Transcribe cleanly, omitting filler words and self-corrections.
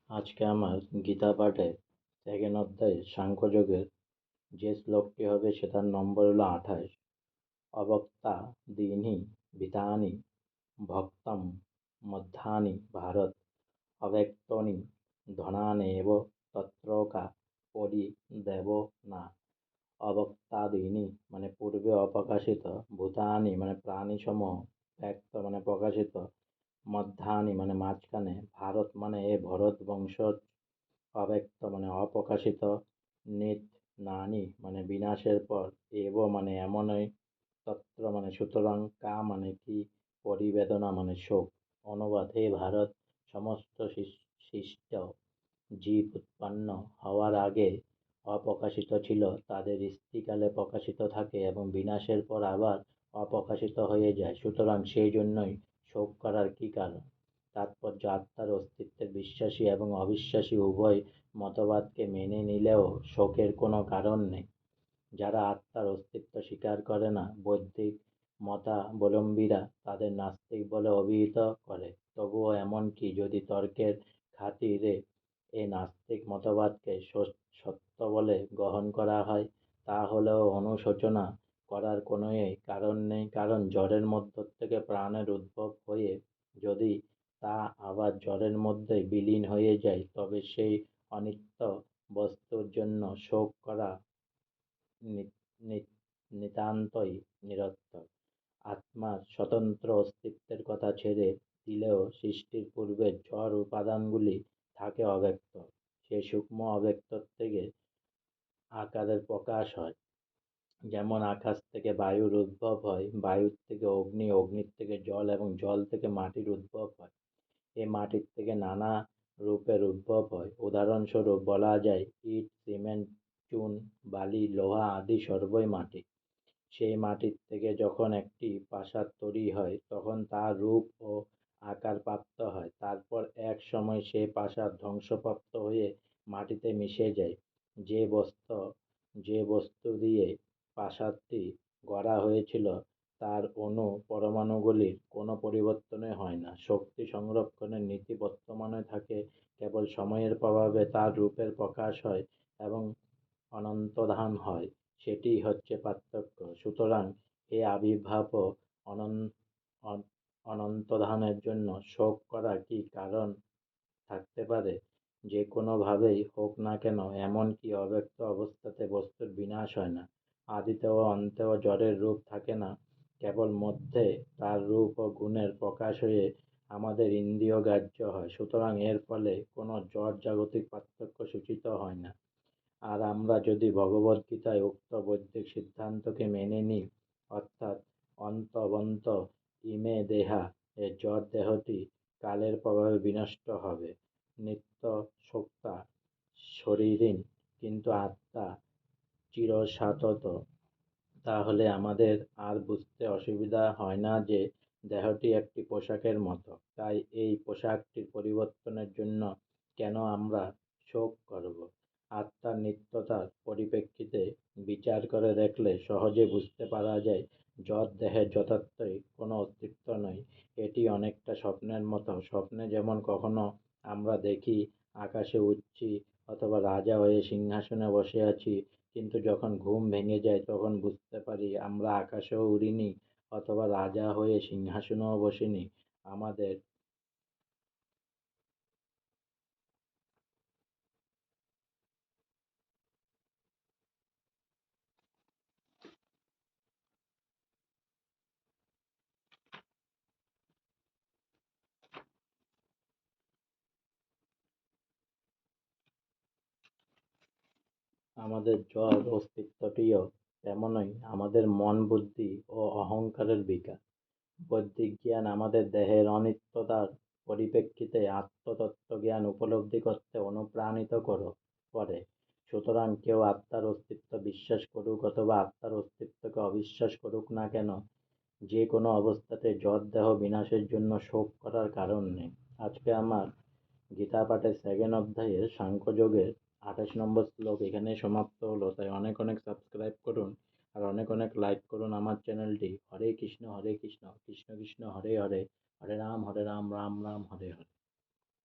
আজকে আমার গীতা পাঠে সেকেন্ড অধ্যায়ে সাংখ্যযোগের যে শ্লোকটি হবে সেটার নম্বর হলো 28। অবক্তা দীনি বিতানি ভক্তম মধ্যানি ভারত অব্যক্তনি ধনানেব তত্রকা পরিদেব না। অবক্তাদীনি মানে পূর্বে অপ্রকাশিত, ভূতানি মানে প্রাণীসমূহ, ব্যক্ত মানে প্রকাশিত, মধ্যানি মানে মাঝখানে, ভারত মানে এ ভরত বংশ, অব্যক্ত মানে অপ্রকাশিত, নিত নানি মানে বিনাশের পর, এব মানে এমনই, তত্র মানে সুতরাং, কা মানে কি, পরিবেদনা মানে শোক। অনুবাদ: হে ভারত, সমস্ত সৃষ্ট জীব উৎপন্ন হওয়ার আগে অপ্রকাশিত ছিল, তাদের স্থিতিকালে প্রকাশিত থাকে এবং বিনাশের পর আবার অপ্রকাশিত হয়ে যায়, সুতরাং সেই জন্যই শোক করার কি কারণ। তাৎপর্য: আত্মার অস্তিত্বে বিশ্বাসী এবং অবিশ্বাসী উভয় মতবাদকে মেনে নিলেও শোকের কোনো কারণ নেই। যারা আত্মার অস্তিত্ব স্বীকার করে না, বৌদ্ধিক মতাবলম্বীরা তাদের নাস্তিক বলে অভিহিত করে। তবুও এমনকি যদি তর্কের খাতিরে এই নাস্তিক মতবাদকে সত্য বলে গ্রহণ করা হয়, তাহলেও অনুশোচনা করার কোনোই কারণ নেই, কারণ জড়ের মধ্য থেকে প্রাণের উদ্ভব হয়ে যদি তা আবার জড়ের মধ্যেই বিলীন হয়ে যায়, তবে সেই অনিত্য বস্তুর জন্য শোক করা নিতান্তই নিরর্থক। আত্মার স্বতন্ত্র অস্তিত্বের কথা ছেড়ে দিলেও সৃষ্টির পূর্বে জড় উপাদানগুলি থাকে অব্যক্ত। সেই সূক্ষ্ম অব্যক্ত থেকে আকারের প্রকাশ হয়। যেমন আকাশ থেকে বায়ুর উদ্ভব হয়, বায়ুর থেকে অগ্নি, অগ্নির থেকে জল এবং জল থেকে মাটির উদ্ভব হয়। এই মাটির থেকে নানা রূপের উদ্ভব হয়। উদাহরণস্বরূপ বলা যায়, ইট, সিমেন্ট, চুন, বালি, লোহা আদি সর্বই মাটি। সেই মাটির থেকে যখন একটি প্রাসাদ তৈরি হয়, তখন তার রূপ ও আকার প্রাপ্ত হয়। তারপর এক সময় সেই প্রাসাদ ধ্বংসপ্রাপ্ত হয়ে মাটিতে মিশে যায়। যে বস্তু দিয়ে প্রাসাদটি গড়া হয়েছিল, তার অণু পরমাণুগুলির কোনো পরিবর্তনই হয় না। শক্তি সংরক্ষণের নীতি বর্তমানে থাকে, কেবল সময়ের প্রভাবে তার রূপের প্রকাশ হয় এবং অনন্তধান হয়। সেটিই হচ্ছে পার্থক্য। সুতরাং এই আবির্ভাব ও অনন্তধানের জন্য শোক করার কি কারণ থাকতে পারে? যে কোনোভাবেই হোক না কেন, এমনকি অব্যক্ত অবস্থাতে বস্তুর বিনাশ হয় না। আদিতে ও অন্তেও জড়ের রূপ থাকে না, কেবল মধ্যে তার রূপ ও গুণের প্রকাশ হয়ে আমাদের ইন্দ্রিয়গ্রাহ্য হয়। সুতরাং এর ফলে কোনো জড় জাগতিক পার্থক্য সূচিত হয় না। আর আমরা যদি ভগবদ্গীতায় উক্ত বৈদিক সিদ্ধান্তকে মেনে নিই, অর্থাৎ অন্তবন্ত ইমে দেহা, এ জড় দেহটি কালের প্রভাবে বিনষ্ট হবে, নিত্য সত্তা শরীরহীন, কিন্তু আত্মা চিরশাশ্বত, তাহলে আমাদের আর বুঝতে অসুবিধা হয় না যে দেহটি একটি পোশাকের মতো। তাই এই পোশাকটির পরিবর্তনের জন্য কেন আমরা শোক করব? আত্মার নিত্যতার পরিপ্রেক্ষিতে বিচার করে দেখলে সহজে বুঝতে পারা যায়, জড় দেহের যথার্থই কোনো অস্তিত্ব নেই। এটি অনেকটা স্বপ্নের মতো। স্বপ্নে যেমন কখনো আমরা দেখি আকাশে উড়ছি অথবা রাজা হয়ে সিংহাসনে বসে আছি, কিন্তু যখন ঘুম ভেঙে যায় তখন বুঝতে পারি আমরা আকাশেও উড়িনি অথবা রাজা হয়ে সিংহাসনেও বসিনি। আমাদের আমাদের জড় অস্তিত্বটিও তেমনই আমাদের মন, বুদ্ধি ও অহংকারের বিকাশ। বৈদিক জ্ঞান আমাদের দেহের অনিত্যতার পরিপ্রেক্ষিতে আত্মতত্ত্ব জ্ঞান উপলব্ধি করতে অনুপ্রাণিত করে। সুতরাং কেউ আত্মার অস্তিত্ব বিশ্বাস করুক অথবা আত্মার অস্তিত্বকে অবিশ্বাস করুক না কেন, যে কোনো অবস্থাতে জড় দেহ বিনাশের জন্য শোক করার কারণ নেই। আজকে আমার গীতা পাঠের সেকেন্ড অধ্যায়ের সাংখ্যযোগের 28 নম্বর শ্লোক এখানেই সমাপ্ত হলো। তাই অনেক অনেক সাবস্ক্রাইব করুন আর অনেক অনেক লাইক করুন আমার চ্যানেলটি। হরে কৃষ্ণ কৃষ্ণ কৃষ্ণ হরে হরে, হরে রাম রাম রাম হরে হরে।